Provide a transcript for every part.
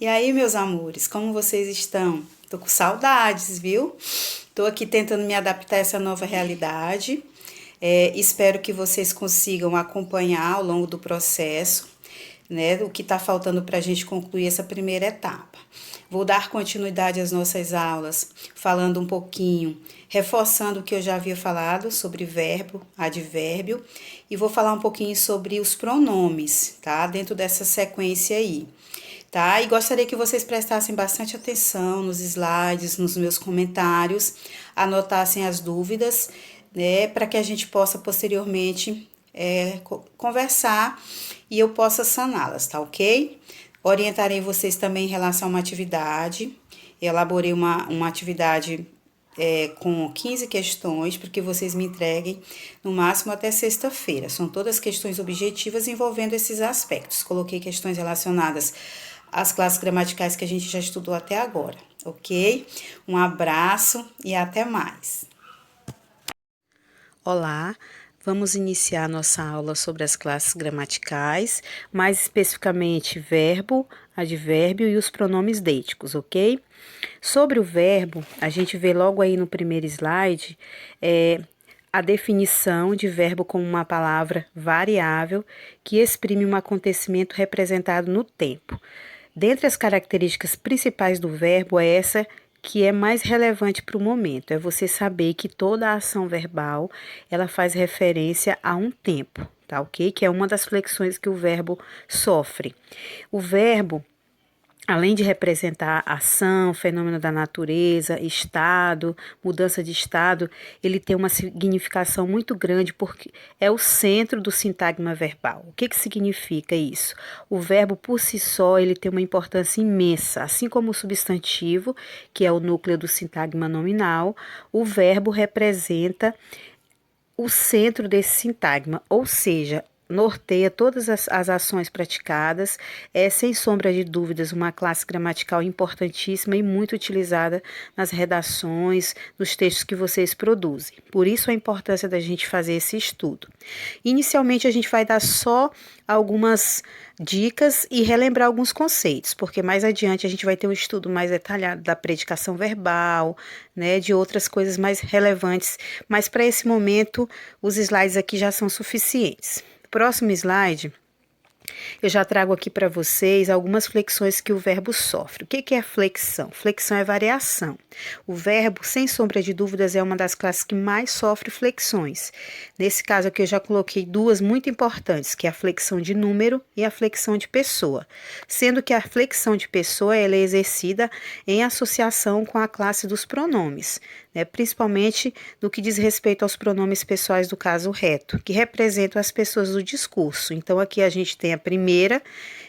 E aí, meus amores, como vocês estão? Tô com saudades, viu? Tô aqui tentando me adaptar a essa nova realidade. Espero que vocês consigam acompanhar ao longo do processo, né? O que está faltando para a gente concluir essa primeira etapa. Vou dar continuidade às nossas aulas, falando um pouquinho, reforçando o que eu já havia falado sobre verbo, advérbio, e vou falar um pouquinho sobre os pronomes, tá? Dentro dessa sequência aí. Tá? E gostaria que vocês prestassem bastante atenção nos slides, nos meus comentários, anotassem as dúvidas, né, para que a gente possa posteriormente conversar e eu possa saná-las, tá ok? Orientarei vocês também em relação a uma atividade. Elaborei uma atividade com 15 questões, para que vocês me entreguem no máximo até sexta-feira. São todas questões objetivas envolvendo esses aspectos. Coloquei questões relacionadas às classes gramaticais que a gente já estudou até agora, ok? Um abraço e até mais. Olá, vamos iniciar nossa aula sobre as classes gramaticais, mais especificamente verbo, advérbio e os pronomes deíticos, ok? Sobre o verbo, a gente vê logo aí no primeiro slide a definição de verbo como uma palavra variável que exprime um acontecimento representado no tempo. Dentre as características principais do verbo é essa que é mais relevante para o momento, é você saber que toda a ação verbal, ela faz referência a um tempo, tá ok? Que é uma das flexões que o verbo sofre. O verbo, além de representar ação, fenômeno da natureza, estado, mudança de estado, ele tem uma significação muito grande porque é o centro do sintagma verbal. O que significa isso? O verbo por si só, ele tem uma importância imensa, assim como o substantivo, que é o núcleo do sintagma nominal, o verbo representa o centro desse sintagma, ou seja, norteia todas as ações praticadas, é sem sombra de dúvidas uma classe gramatical importantíssima e muito utilizada nas redações, nos textos que vocês produzem. Por isso a importância da gente fazer esse estudo. Inicialmente a gente vai dar só algumas dicas e relembrar alguns conceitos, porque mais adiante a gente vai ter um estudo mais detalhado da predicação verbal, né, de outras coisas mais relevantes, mas para esse momento os slides aqui já são suficientes. Próximo slide, eu já trago aqui para vocês algumas flexões que o verbo sofre. O que é flexão? Flexão é variação. O verbo, sem sombra de dúvidas, é uma das classes que mais sofre flexões. Nesse caso aqui eu já coloquei duas muito importantes, que é a flexão de número e a flexão de pessoa. Sendo que a flexão de pessoa ela é exercida em associação com a classe dos pronomes, né, principalmente no que diz respeito aos pronomes pessoais do caso reto, que representam as pessoas do discurso. Então aqui a gente tem a primeira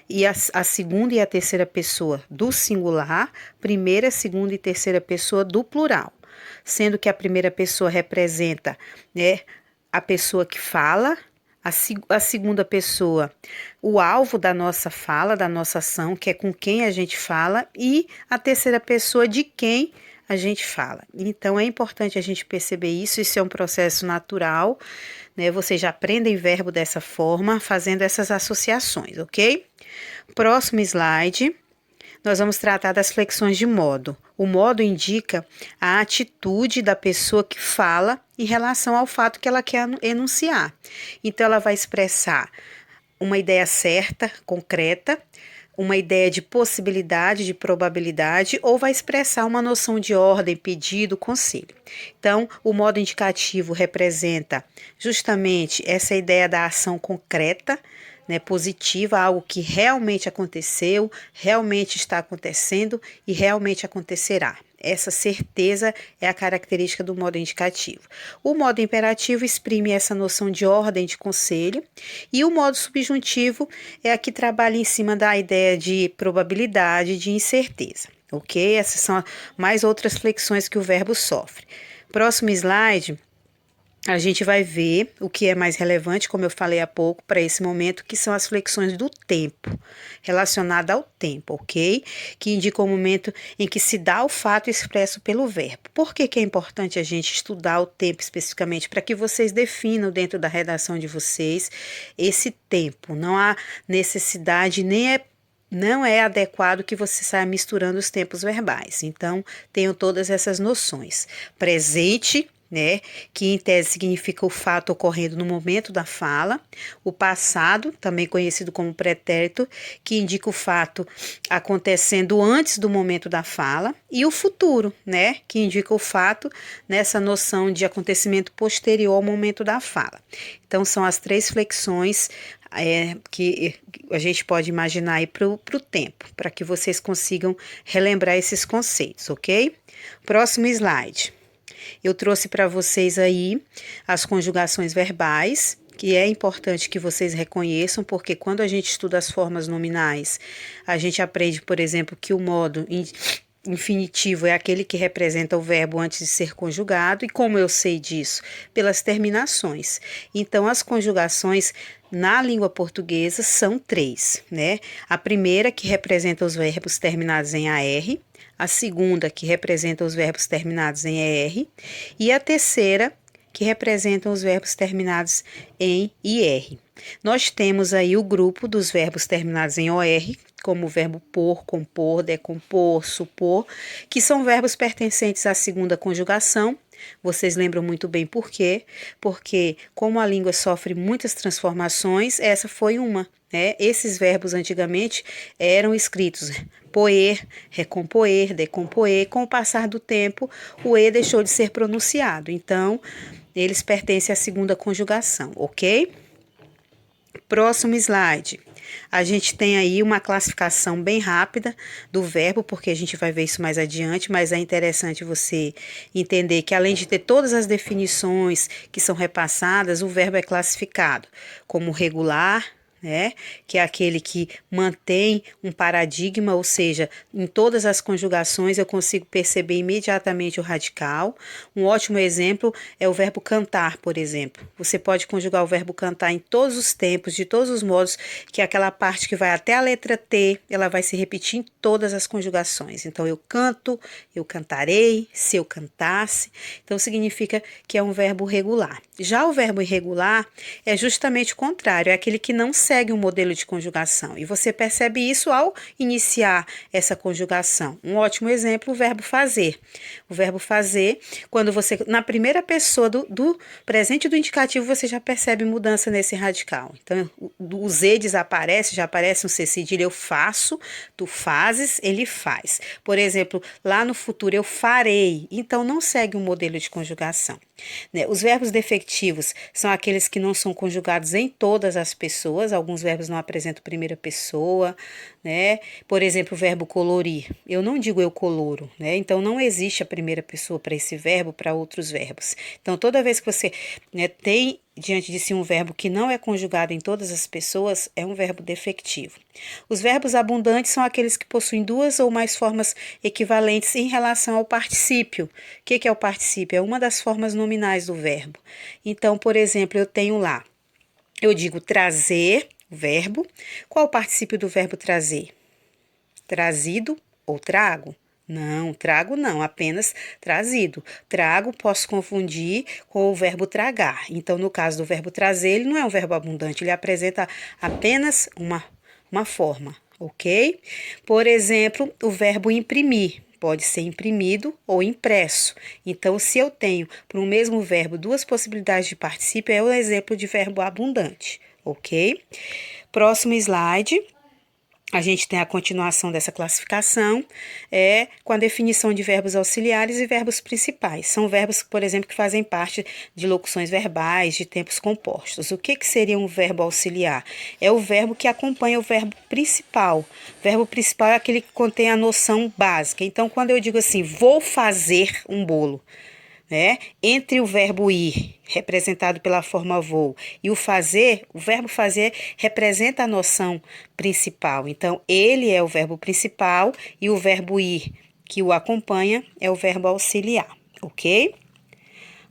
e a segunda e a terceira pessoa do singular, primeira, segunda e terceira pessoa do plural, sendo que a primeira pessoa representa, né, a pessoa que fala, a segunda pessoa, o alvo da nossa fala, da nossa ação, que é com quem a gente fala, e a terceira pessoa de quem a gente fala. Então é importante a gente perceber isso é um processo natural, né? Vocês já aprendem verbo dessa forma, fazendo essas associações, ok? Próximo slide, nós vamos tratar das flexões de modo. O modo indica a atitude da pessoa que fala em relação ao fato que ela quer enunciar. Então, ela vai expressar uma ideia certa, concreta, uma ideia de possibilidade, de probabilidade, ou vai expressar uma noção de ordem, pedido, conselho. Então, o modo indicativo representa justamente essa ideia da ação concreta, né, positiva, algo que realmente aconteceu, realmente está acontecendo e realmente acontecerá. Essa certeza é a característica do modo indicativo. O modo imperativo exprime essa noção de ordem, de conselho, e o modo subjuntivo é a que trabalha em cima da ideia de probabilidade, de incerteza, ok? Essas são mais outras flexões que o verbo sofre. Próximo slide, a gente vai ver o que é mais relevante, como eu falei há pouco, para esse momento, que são as flexões do tempo, relacionada ao tempo, ok? Que indica o momento em que se dá o fato expresso pelo verbo. Por que é importante a gente estudar o tempo especificamente? Para que vocês definam dentro da redação de vocês esse tempo. Não há necessidade, nem é não é adequado que você saia misturando os tempos verbais. Então, tenham todas essas noções. Presente, né, que em tese significa o fato ocorrendo no momento da fala. O passado, também conhecido como pretérito, que indica o fato acontecendo antes do momento da fala. E o futuro, né, que indica o fato nessa noção de acontecimento posterior ao momento da fala. Então, são as 3 flexões que a gente pode imaginar aí para o tempo, para que vocês consigam relembrar esses conceitos, ok? Próximo slide. Eu trouxe para vocês aí as conjugações verbais, que é importante que vocês reconheçam, porque quando a gente estuda as formas nominais, a gente aprende, por exemplo, que o modo infinitivo é aquele que representa o verbo antes de ser conjugado, e como eu sei disso? Pelas terminações. Então, as conjugações na língua portuguesa são 3, né? A primeira, que representa os verbos terminados em AR, a segunda, que representa os verbos terminados em ER, e a terceira, que representam os verbos terminados em IR. Nós temos aí o grupo dos verbos terminados em OR, como o verbo pôr, compor, decompor, supor, que são verbos pertencentes à segunda conjugação. Vocês lembram muito bem por quê? Porque como a língua sofre muitas transformações, essa foi uma, né? Esses verbos antigamente eram escritos poer, recompoer, decompoer. Com o passar do tempo, o E deixou de ser pronunciado. Então, eles pertencem à segunda conjugação, ok? Próximo slide. A gente tem aí uma classificação bem rápida do verbo, porque a gente vai ver isso mais adiante, mas é interessante você entender que além de ter todas as definições que são repassadas, o verbo é classificado como regular, né? Que é aquele que mantém um paradigma, ou seja, em todas as conjugações eu consigo perceber imediatamente o radical. Um ótimo exemplo é o verbo cantar, por exemplo. Você pode conjugar o verbo cantar em todos os tempos, de todos os modos, que é aquela parte que vai até a letra T, ela vai se repetir em todas as conjugações. Então, eu canto, eu cantarei, se eu cantasse. Então, significa que é um verbo regular. Já o verbo irregular é justamente o contrário, é aquele que não segue um modelo de conjugação. E você percebe isso ao iniciar essa conjugação. Um ótimo exemplo, o verbo fazer. O verbo fazer, quando você, na primeira pessoa do presente do indicativo, você já percebe mudança nesse radical. Então, o Z desaparece, já aparece um C cedilha, eu faço, tu fazes, ele faz. Por exemplo, lá no futuro, eu farei. Então, não segue um modelo de conjugação. Né? Os verbos defectivos são aqueles que não são conjugados em todas as pessoas. Alguns verbos não apresentam primeira pessoa, né? Por exemplo, o verbo colorir. Eu não digo eu coloro, né? Então, não existe a primeira pessoa para esse verbo, para outros verbos. Então, toda vez que você, né, tem diante de si um verbo que não é conjugado em todas as pessoas, é um verbo defectivo. Os verbos abundantes são aqueles que possuem 2 ou mais formas equivalentes em relação ao particípio. O que é o particípio? É uma das formas nominais do verbo. Então, por exemplo, eu tenho lá, eu digo trazer, verbo. Qual o particípio do verbo trazer? Trazido ou trago? Não, trago não, apenas trazido. Trago posso confundir com o verbo tragar. Então, no caso do verbo trazer, ele não é um verbo abundante, ele apresenta apenas uma forma, ok? Por exemplo, o verbo imprimir. Pode ser imprimido ou impresso. Então, se eu tenho para o mesmo verbo 2 possibilidades de particípio, é o exemplo de verbo abundante, ok? Próximo slide. A gente tem a continuação dessa classificação, com a definição de verbos auxiliares e verbos principais. São verbos, por exemplo, que fazem parte de locuções verbais, de tempos compostos. O que seria um verbo auxiliar? É o verbo que acompanha o verbo principal. O verbo principal é aquele que contém a noção básica. Então, quando eu digo assim, vou fazer um bolo, né? Entre o verbo ir, representado pela forma vou, e o fazer, o verbo fazer representa a noção principal. Então, ele é o verbo principal e o verbo ir, que o acompanha, é o verbo auxiliar, ok?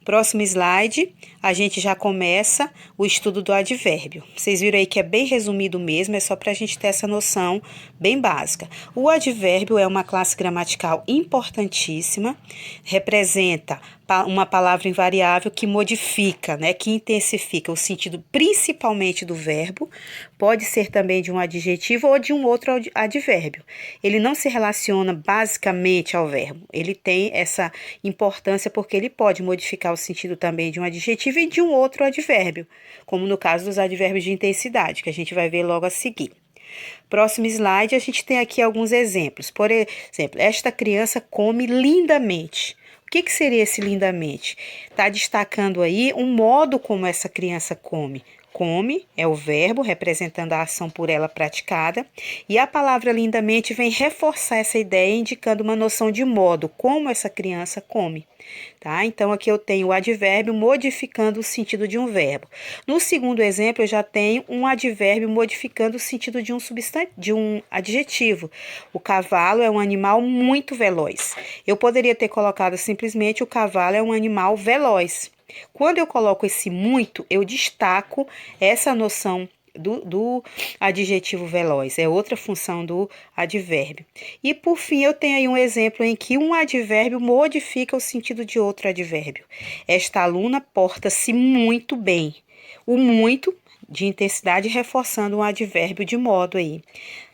Próximo slide, a gente já começa o estudo do advérbio. Vocês viram aí que é bem resumido mesmo, é só para a gente ter essa noção bem básica. O advérbio é uma classe gramatical importantíssima, representa uma palavra invariável que modifica, né, que intensifica o sentido principalmente do verbo, pode ser também de um adjetivo ou de um outro advérbio. Ele não se relaciona basicamente ao verbo, ele tem essa importância porque ele pode modificar o sentido também de um adjetivo e de um outro advérbio, como no caso dos advérbios de intensidade, que a gente vai ver logo a seguir. Próximo slide, a gente tem aqui alguns exemplos. Por exemplo, esta criança come lindamente. O que seria esse lindamente? Está destacando aí o modo como essa criança come. Come é o verbo representando a ação por ela praticada, e a palavra lindamente vem reforçar essa ideia, indicando uma noção de modo, como essa criança come. Tá? Então, aqui eu tenho o advérbio modificando o sentido de um verbo. No segundo exemplo, eu já tenho um advérbio modificando o sentido de um adjetivo. O cavalo é um animal muito veloz. Eu poderia ter colocado simplesmente o cavalo é um animal veloz. Quando eu coloco esse muito, eu destaco essa noção do adjetivo veloz, é outra função do advérbio. E por fim, eu tenho aí um exemplo em que um advérbio modifica o sentido de outro advérbio. Esta aluna porta-se muito bem. O muito de intensidade reforçando um advérbio de modo aí.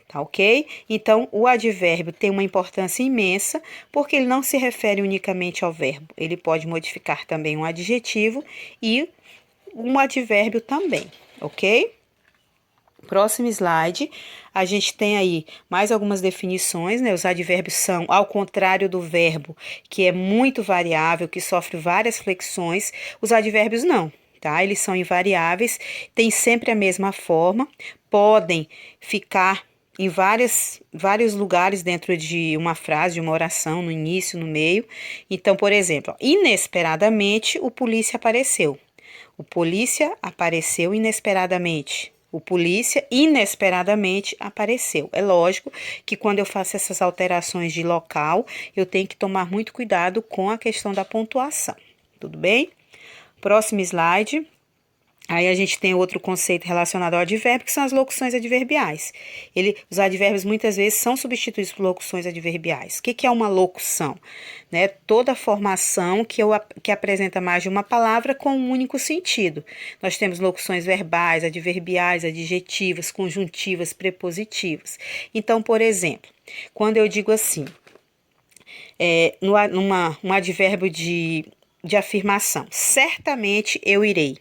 Tá ok? Então, o advérbio tem uma importância imensa, porque ele não se refere unicamente ao verbo. Ele pode modificar também um adjetivo e um advérbio também, ok? Próximo slide, a gente tem aí mais algumas definições, né? Os advérbios são, ao contrário do verbo, que é muito variável, que sofre várias flexões, os advérbios não, tá? Eles são invariáveis, têm sempre a mesma forma, podem ficar em vários lugares dentro de uma frase, de uma oração, no início, no meio. Então, por exemplo, inesperadamente o polícia apareceu. O polícia apareceu inesperadamente. O polícia inesperadamente apareceu. É lógico que quando eu faço essas alterações de local, eu tenho que tomar muito cuidado com a questão da pontuação. Tudo bem? Próximo slide. Aí a gente tem outro conceito relacionado ao advérbio, que são as locuções adverbiais. Os advérbios muitas vezes são substituídos por locuções adverbiais. O que é uma locução? Né? Toda formação que apresenta mais de uma palavra com um único sentido. Nós temos locuções verbais, adverbiais, adjetivas, conjuntivas, prepositivas. Então, por exemplo, quando eu digo assim, um advérbio de afirmação, certamente eu irei.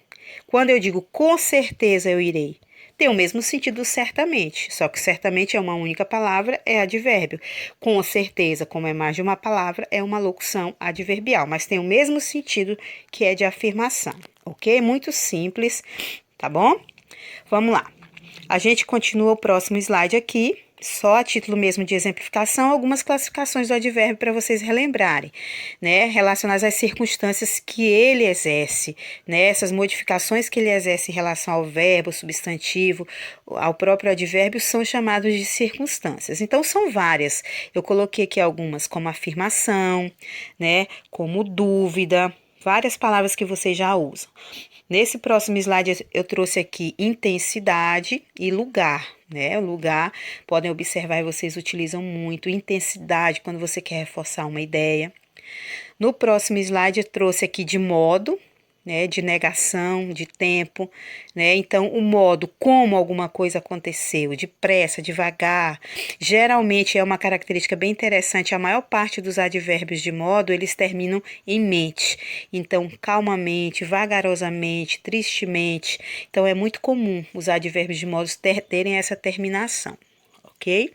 Quando eu digo com certeza eu irei, tem o mesmo sentido certamente, só que certamente é uma única palavra, é advérbio. Com certeza, como é mais de uma palavra, é uma locução adverbial, mas tem o mesmo sentido que é de afirmação, ok? Muito simples, tá bom? Vamos lá. A gente continua o próximo slide aqui. Só a título mesmo de exemplificação, algumas classificações do advérbio para vocês relembrarem, né? Relacionadas às circunstâncias que ele exerce, né? Essas modificações que ele exerce em relação ao verbo, substantivo, ao próprio advérbio, são chamados de circunstâncias. Então, são várias. Eu coloquei aqui algumas, como afirmação, né? Como dúvida, várias palavras que vocês já usam. Nesse próximo slide, eu trouxe aqui intensidade e lugar, né? O lugar, podem observar, vocês utilizam muito intensidade quando você quer reforçar uma ideia. No próximo slide, eu trouxe aqui de modo, né? De negação, de tempo, né? Então, o modo como alguma coisa aconteceu, depressa, devagar, geralmente é uma característica bem interessante. A maior parte dos advérbios de modo, eles terminam em mente. Então, calmamente, vagarosamente, tristemente. Então, é muito comum os advérbios de modo terem essa terminação, ok?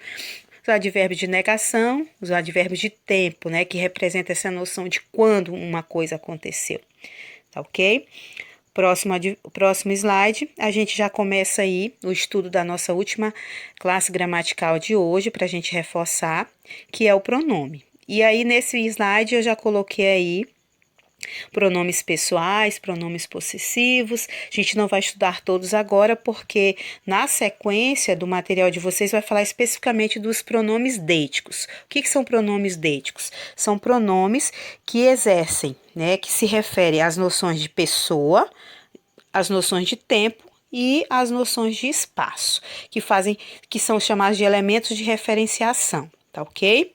Os advérbios de negação, os advérbios de tempo, né? Que representa essa noção de quando uma coisa aconteceu. Tá ok? Próximo slide, a gente já começa aí o estudo da nossa última classe gramatical de hoje, para a gente reforçar, que é o pronome. E aí, nesse slide, eu já coloquei aí pronomes pessoais, pronomes possessivos. A gente não vai estudar todos agora, porque na sequência do material de vocês vai falar especificamente dos pronomes deíticos. O que são pronomes deíticos? São pronomes que exercem, né, que se referem às noções de pessoa, às noções de tempo e as noções de espaço, que são chamados de elementos de referenciação. tá ok?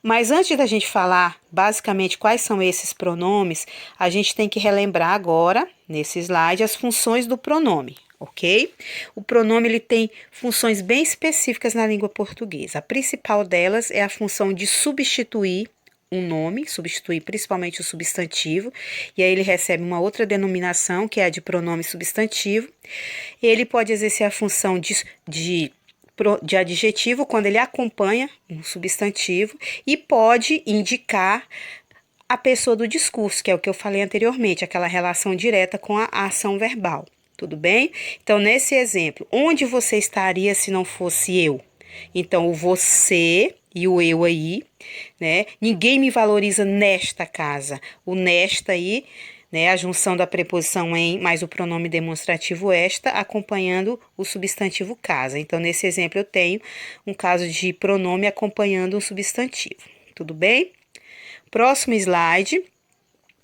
Mas antes da gente falar basicamente quais são esses pronomes, a gente tem que relembrar agora, nesse slide, as funções do pronome, ok? O pronome ele tem funções bem específicas na língua portuguesa. A principal delas é a função de substituir um nome, substituir principalmente o substantivo, e aí ele recebe uma outra denominação, que é a de pronome substantivo. Ele pode exercer a função de adjetivo quando ele acompanha um substantivo e pode indicar a pessoa do discurso, que é o que eu falei anteriormente, aquela relação direta com a ação verbal. Tudo bem? Então, nesse exemplo, onde você estaria se não fosse eu? Então, o você e o eu aí, né? Ninguém me valoriza nesta casa. O nesta aí, né? A junção da preposição em mais o pronome demonstrativo esta, acompanhando o substantivo casa. Então, nesse exemplo, eu tenho um caso de pronome acompanhando um substantivo. Tudo bem? Próximo slide.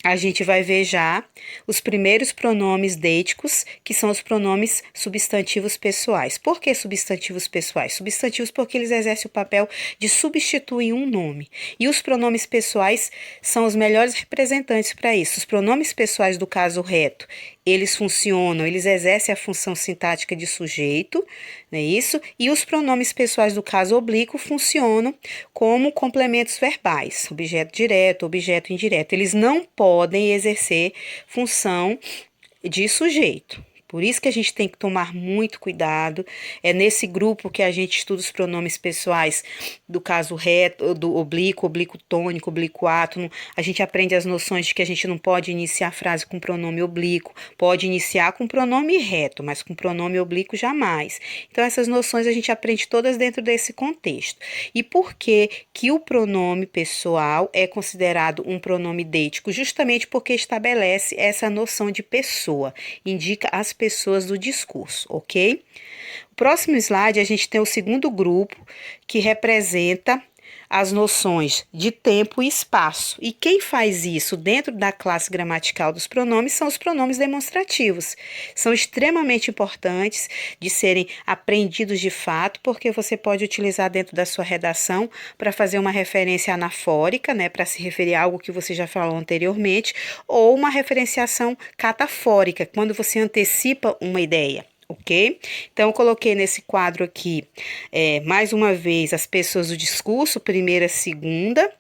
A gente vai ver já os primeiros pronomes deíticos, que são os pronomes substantivos pessoais. Por que substantivos pessoais? Substantivos porque eles exercem o papel de substituir um nome. E os pronomes pessoais são os melhores representantes para isso. Os pronomes pessoais do caso reto, eles funcionam, eles exercem a função sintática de sujeito, não é isso? E os pronomes pessoais do caso oblíquo funcionam como complementos verbais, objeto direto, objeto indireto. Eles não podem exercer função de sujeito. Por isso que a gente tem que tomar muito cuidado. É nesse grupo que a gente estuda os pronomes pessoais do caso reto, do oblíquo, oblíquo tônico, oblíquo átono. A gente aprende as noções de que a gente não pode iniciar a frase com pronome oblíquo, pode iniciar com pronome reto, mas com pronome oblíquo jamais. Então, essas noções a gente aprende todas dentro desse contexto. E por que que o pronome pessoal é considerado um pronome deítico? Justamente porque estabelece essa noção de pessoa, indica as pessoas do discurso, ok? O próximo slide, a gente tem o segundo grupo, que representa as noções de tempo e espaço. E quem faz isso dentro da classe gramatical dos pronomes são os pronomes demonstrativos. São extremamente importantes de serem aprendidos de fato, porque você pode utilizar dentro da sua redação para fazer uma referência anafórica, né, para se referir a algo que você já falou anteriormente, ou uma referenciação catafórica, quando você antecipa uma ideia. Ok? Então, eu coloquei nesse quadro aqui, mais uma vez, as pessoas do discurso, primeira, segunda,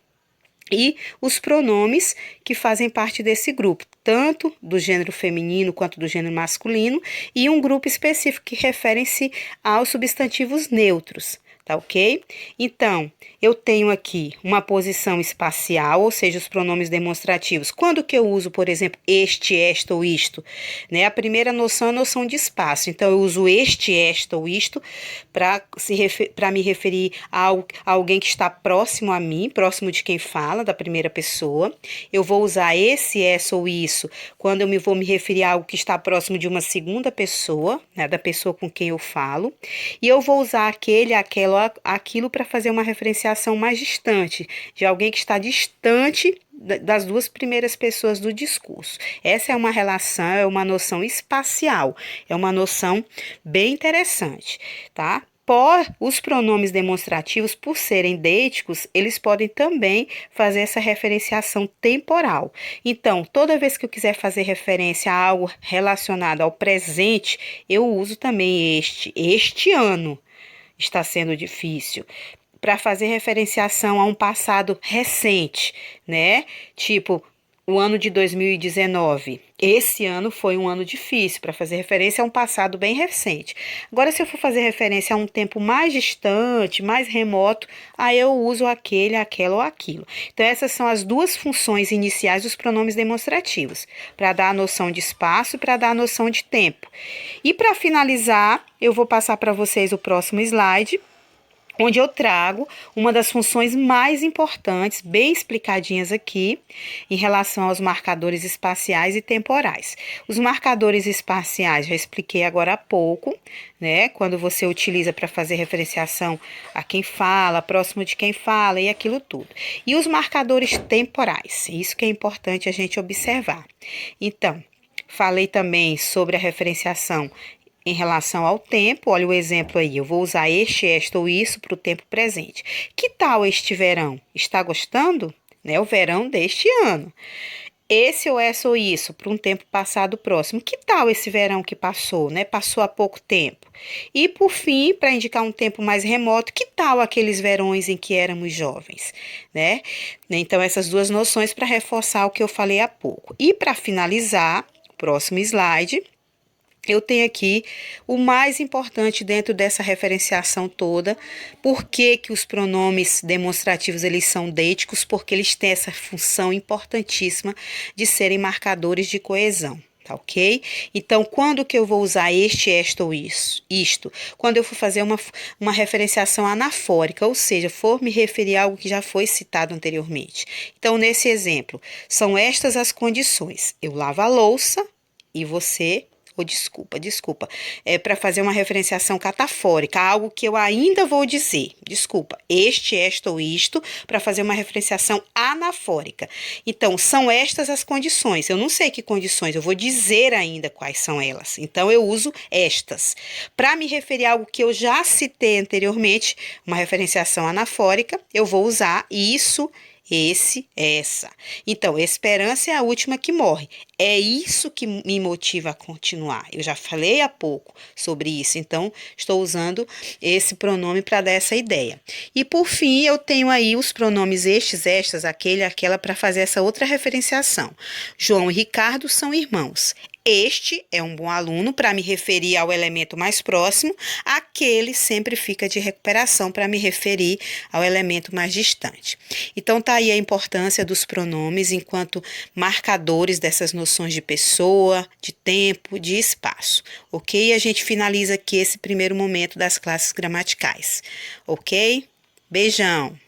e os pronomes que fazem parte desse grupo, tanto do gênero feminino quanto do gênero masculino, e um grupo específico que referem-se aos substantivos neutros. Tá ok? Então, eu tenho aqui uma posição espacial, ou seja, os pronomes demonstrativos. Quando que eu uso, por exemplo, este, esta ou isto? Né? A primeira noção é a noção de espaço. Então, eu uso este, esta ou isto para me referir a alguém que está próximo a mim, próximo de quem fala, da primeira pessoa. Eu vou usar esse, essa ou isso quando eu vou me referir a algo que está próximo de uma segunda pessoa, né, da pessoa com quem eu falo. E eu vou usar aquele, aquela, aquilo para fazer uma referenciação mais distante, de alguém que está distante das duas primeiras pessoas do discurso. Essa é uma relação, é uma noção espacial, é uma noção bem interessante, tá? Os pronomes demonstrativos, por serem deíticos, eles podem também fazer essa referenciação temporal. Então, toda vez que eu quiser fazer referência a algo relacionado ao presente, eu uso também este ano. Está sendo difícil, para fazer referenciação a um passado recente, né? Tipo, o ano de 2019. Esse ano foi um ano difícil, para fazer referência a um passado bem recente. Agora, se eu for fazer referência a um tempo mais distante, mais remoto, aí eu uso aquele, aquela ou aquilo. Então, essas são as duas funções iniciais dos pronomes demonstrativos, para dar a noção de espaço e para dar a noção de tempo. E para finalizar, eu vou passar para vocês o próximo slide, onde eu trago uma das funções mais importantes, bem explicadinhas aqui, em relação aos marcadores espaciais e temporais. Os marcadores espaciais, já expliquei agora há pouco, né? Quando você utiliza para fazer referenciação a quem fala, próximo de quem fala e aquilo tudo. E os marcadores temporais, isso que é importante a gente observar. Então, falei também sobre a referenciação Em relação ao tempo, olha o exemplo aí. Eu vou usar este, esta ou isso para o tempo presente. Que tal este verão? Está gostando? Né? O verão deste ano. Esse ou essa ou isso para um tempo passado próximo. Que tal esse verão que passou, né? Passou há pouco tempo. E por fim, para indicar um tempo mais remoto, que tal aqueles verões em que éramos jovens, né? Então essas duas noções para reforçar o que eu falei há pouco. E para finalizar, próximo slide, eu tenho aqui o mais importante dentro dessa referenciação toda. Por que que os pronomes demonstrativos eles são deíticos? Porque eles têm essa função importantíssima de serem marcadores de coesão. Tá ok? Então, quando que eu vou usar este, esta ou isso? Isto? Quando eu for fazer uma referenciação anafórica, ou seja, for me referir a algo que já foi citado anteriormente. Então, nesse exemplo, são estas as condições. Eu lavo a louça e você desculpa, é para fazer uma referenciação catafórica, algo que eu ainda vou dizer, desculpa, este, esta ou isto, para fazer uma referenciação anafórica. Então, são estas as condições, eu não sei que condições, eu vou dizer ainda quais são elas, então eu uso estas. Para me referir a algo que eu já citei anteriormente, uma referenciação anafórica, eu vou usar isso, esse, essa. Então, esperança é a última que morre. É isso que me motiva a continuar. Eu já falei há pouco sobre isso, então estou usando esse pronome para dar essa ideia. E por fim, eu tenho aí os pronomes estes, estas, aquele, aquela para fazer essa outra referenciação. João e Ricardo são irmãos. Este é um bom aluno para me referir ao elemento mais próximo, aquele sempre fica de recuperação para me referir ao elemento mais distante. Então, tá aí a importância dos pronomes enquanto marcadores dessas noções de pessoa, de tempo, de espaço, ok? E a gente finaliza aqui esse primeiro momento das classes gramaticais, ok? Beijão!